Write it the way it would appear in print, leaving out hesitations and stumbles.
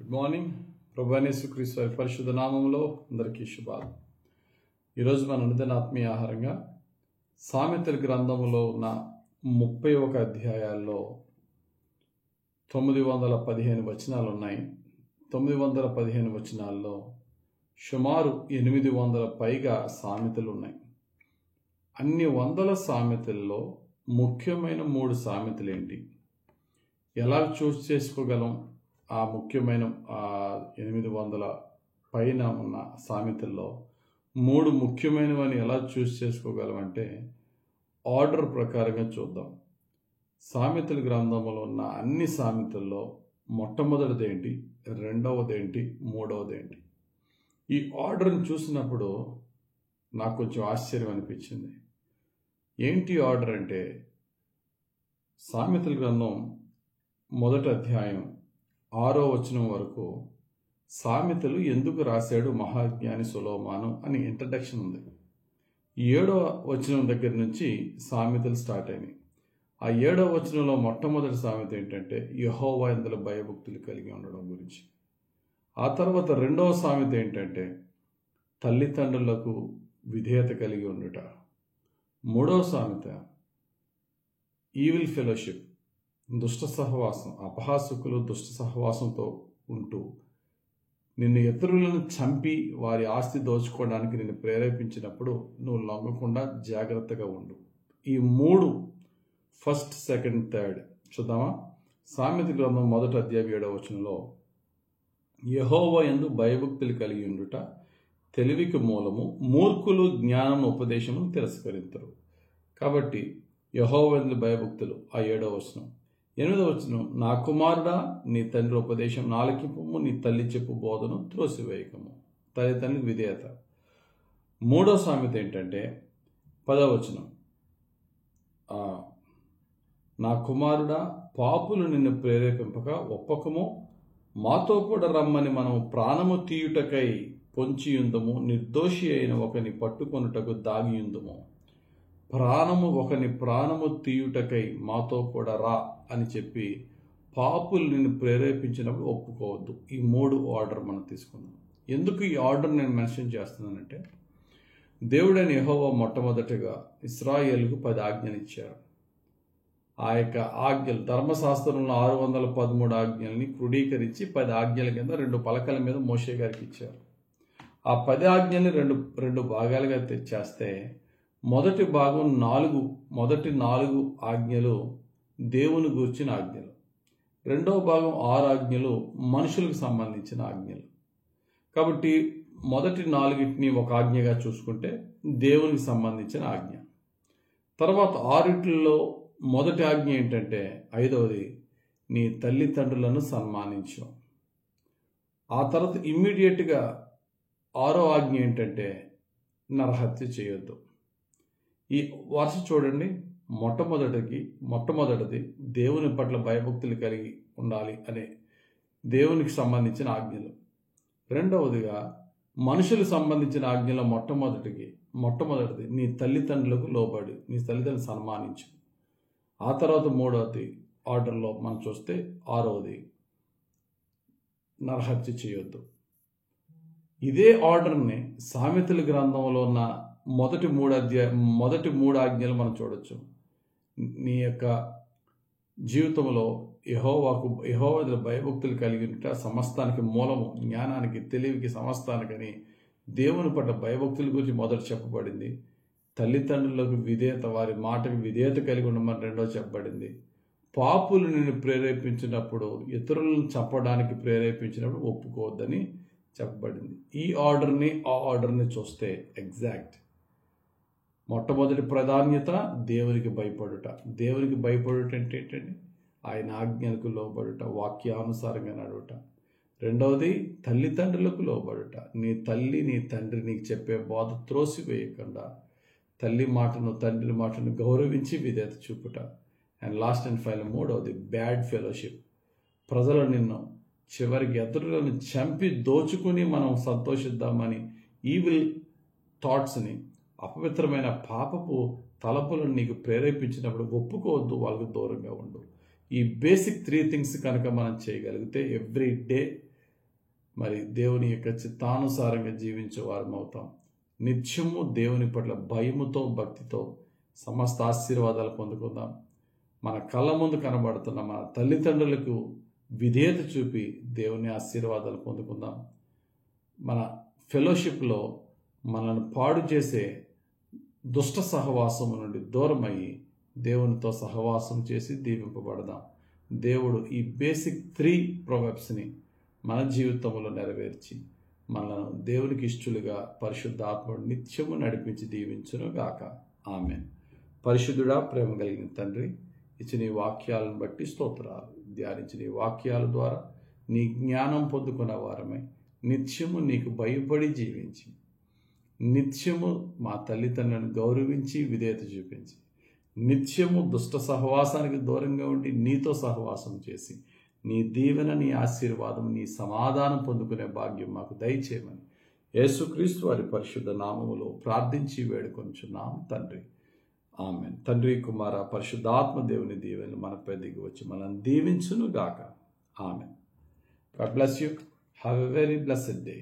Good morning. ప్రభువైన యేసుక్రీస్తు వారి పరిశుద్ధ నామములో అందరికీ శుభాలు. ఈరోజు మన అనుదిన ఆత్మీయ ఆహారంగా సామెతల గ్రంథములో ఉన్న 31 అధ్యాయాల్లో 915 వచనాలు ఉన్నాయి. 915 వచనాల్లో సుమారు 800 పైగా సామెతలు ఉన్నాయి. అన్ని వందల సామెతల్లో ముఖ్యమైన 3 సామెతలు ఏంటి, ఎలా చూస్ చేసుకోగలం? ఆ ముఖ్యమైన 800 పైన ఉన్న సామెతల్లో 3 ముఖ్యమైనవని ఎలా చూస్ చేసుకోగలం అంటే ఆర్డర్ ప్రకారంగా చూద్దాం. సామెతల గ్రంథంలో ఉన్న అన్ని సామెతల్లో మొట్టమొదటిది ఏంటి, రెండవది ఏంటి, మూడవది ఏంటి? ఈ ఆర్డర్ని చూసినప్పుడు నాకు కొంచెం ఆశ్చర్యం అనిపించింది. ఏంటి ఆర్డర్ అంటే, సామెతల గ్రంథం మొదటి అధ్యాయం 6వ వచనం వరకు సామెతలు ఎందుకు రాశాడు మహాజ్ఞాని సొలొమోను అని ఇంట్రడక్షన్ ఉంది. 7వ వచనం దగ్గర నుంచి సామెతలు స్టార్ట్ అయినాయి. ఆ 7వ వచనంలో మొట్టమొదటి సామెత ఏంటంటే యెహోవా యందు భయభక్తులు కలిగి ఉండడం గురించి. ఆ తర్వాత 2వ సామెత ఏంటంటే తల్లిదండ్రులకు విధేయత కలిగి ఉండుట. 3వ సామెత ఈవిల్ ఫెలోషిప్, దుష్ట సహవాసం, అపహాసకులు దుష్ట సహవాసంతో ఉంటూ నిన్ను ఇతరులను చంపి వారి ఆస్తి దోచుకోవడానికి నిన్ను ప్రేరేపించినప్పుడు నువ్వు లొంగకుండా జాగ్రత్తగా ఉండు. ఈ 3 ఫస్ట్, సెకండ్, థర్డ్ చూద్దామా? సామెత గ్రంథం మొదటి అధ్యాయం 7వ వచనంలో యెహోవా యందు భయభక్తులు కలిగి ఉండుట తెలివికి మూలము, మూర్ఖులు జ్ఞానం ఉపదేశమును తిరస్కరించరు. కాబట్టి యెహోవా యందు భయభక్తులు ఆ 7వ వచనం. 8వ వచనం, నా కుమారుడా నీ తండ్రి ఉపదేశం ఆలకింపుము, నీ తల్లి చెప్పు బోధను త్రోసివేయకము. తల్లిదండ్రులకు విధేయత. 3వ సామెత ఏంటంటే 10వ వచనం, నా కుమారుడా పాపులు నిన్ను ప్రేరేపింపక ఒప్పకము, మాతో కూడా రమ్మని మనం ప్రాణము తీయుటకై పొంచియుందము, నిర్దోషి అయిన ఒకని పట్టుకొనుటకు దాగియుందము. ఒకని ప్రాణము తీయుటకై మాతో కూడా రా అని చెప్పి పాపులు నిన్ను ప్రేరేపించినప్పుడు ఒప్పుకోవద్దు. ఈ 3 ఆర్డర్ మనం తీసుకుందాం. ఎందుకు ఈ ఆర్డర్ నేను మెన్షన్ చేస్తున్నానంటే, దేవుడైన యెహోవా మొట్టమొదటిగా ఇశ్రాయేలుకు 10 ఆజ్ఞలు ఇచ్చారు. ఆ యొక్క ఆజ్ఞలు ధర్మశాస్త్రంలో 613 ఆజ్ఞల్ని క్రోడీకరించి 10 ఆజ్ఞల కింద 2 పలకల మీద మోషే గారికి ఇచ్చారు. ఆ 10 ఆజ్ఞల్ని రెండు భాగాలుగా తెచ్చేస్తే మొదటి భాగం మొదటి 4 ఆజ్ఞలు దేవుని గూర్చిన ఆజ్ఞలు, రెండవ భాగం 6 ఆజ్ఞలు మనుషులకు సంబంధించిన ఆజ్ఞలు. కాబట్టి మొదటి 4టిని ఒక ఆజ్ఞగా చూసుకుంటే దేవునికి సంబంధించిన ఆజ్ఞ. తర్వాత 6టిలో మొదటి ఆజ్ఞ ఏంటంటే 5వది, నీ తల్లిదండ్రులను సన్మానించు. ఆ తర్వాత ఇమ్మీడియట్గా 6వ ఆజ్ఞ ఏంటంటే నరహత్య చేయొద్దు. ఈ వరుస చూడండి. మొట్టమొదటిది దేవుని పట్ల భయభక్తులు కలిగి ఉండాలి అనే దేవునికి సంబంధించిన ఆజ్ఞలు. రెండవదిగా మనుషులకు సంబంధించిన ఆజ్ఞలో మొట్టమొదటిది నీ తల్లిదండ్రులకు లోబడి నీ తల్లిదండ్రులను సన్మానించు. ఆ తర్వాత 3వది ఆర్డర్లో మనం చూస్తే 6వది నరహత్య చేయొద్దు. ఇదే ఆర్డర్ని సామెతల గ్రంథంలో ఉన్న మొదటి 3 ఆజ్ఞలు మనం చూడొచ్చు. నీ యొక్క జీవితంలో యెహోవా భయభక్తులు కలిగి ఉంటే సమస్తానికి మూలము, జ్ఞానానికి, తెలివికి, సమస్తానికని దేవుని పట్ల భయభక్తుల గురించి మొదట చెప్పబడింది. తల్లిదండ్రులకు విధేయత, వారి మాటకి విధేయత కలిగి ఉండమని రెండో చెప్పబడింది. పాపులు నిన్ను ప్రేరేపించినప్పుడు, ఇతరులను చంపడానికి ప్రేరేపించినప్పుడు ఒప్పుకోవద్దని చెప్పబడింది. ఈ ఆర్డర్ని ఆ ఆర్డర్ని చూస్తే ఎగ్జాక్ట్. మొట్టమొదటి ప్రాధాన్యత దేవునికి భయపడుట. దేవునికి భయపడుట అంటే ఏంటండి? ఆయన ఆజ్ఞలకు లోబడుట, వాక్యానుసారంగా నడువుట. రెండవది తల్లిదండ్రులకు లోబడుట. నీ తల్లి నీ తండ్రి నీకు చెప్పే బోధ త్రోసివేయకుండా తల్లి మాటను తండ్రి మాటను గౌరవించి విధేయత చూపుట. అండ్ లాస్ట్ అండ్ ఫైనల్ 3వది బ్యాడ్ ఫెలోషిప్. ప్రజలు నిన్ను చివరికి ఎదురులను చంపి దోచుకుని మనం సంతోషిద్దామని ఈవిల్ థాట్స్ని, అపవిత్రమైన పాపపు తలపులను నీకు ప్రేరేపించినప్పుడు ఒప్పుకోవద్దు, వాళ్ళకు దూరంగా ఉండు. ఈ బేసిక్ 3 థింగ్స్ కనుక మనం చేయగలిగితే ఎవ్రీ డే మరి దేవుని యొక్క చిత్తానుసారంగా జీవించే వారం అవుతాం. నిత్యము దేవుని పట్ల భయముతో భక్తితో సమస్త ఆశీర్వాదాలు పొందుకుందాం. మన కళ్ళ ముందు కనబడుతున్న మన తల్లిదండ్రులకు విధేయత చూపి దేవుని ఆశీర్వాదాలు పొందుకుందాం. మన ఫెలోషిప్లో మనల్ని పాడు చేసే దుష్ట సహవాసము నుండి దూరమయ్యి దేవునితో సహవాసం చేసి దీవింపబడదాం. దేవుడు ఈ బేసిక్ 3 ప్రొవర్బ్స్ని మన జీవితంలో నెరవేర్చి మనల్ని దేవునికి ఇష్టలుగా పరిశుద్ధాత్ముడు నిత్యము నడిపించి దీవించును గాక. ఆమేన్. పరిశుద్ధుడా, ప్రేమ కలిగిన తండ్రి, ఇచ్చిన ఈ వాక్యాలను బట్టి స్తోత్రాలు. ధ్యానించిన ఈ వాక్యాల ద్వారా నీ జ్ఞానం పొందుకున్న వారమై నిత్యము నీకు భయపడి జీవించి నిత్యము మా తల్లిదండ్రులను గౌరవించి విధేయత చూపించి నిత్యము దుష్ట సహవాసానికి దూరంగా ఉండి నీతో సహవాసం చేసి నీ దీవెన, నీ ఆశీర్వాదం, నీ సమాధానం పొందుకునే భాగ్యం మాకు దయచేయమని యేసుక్రీస్తు వారి పరిశుద్ధ నామములో ప్రార్థించి వేడుకొంచున్నాం తండ్రి. ఆమేన్. తండ్రి, కుమార, పరిశుద్ధాత్మ దేవుని దీవెనలు మనపై దిగి వచ్చి మనల్ని దీవించును గాక. ఆమేన్. God bless you. Have a very blessed day.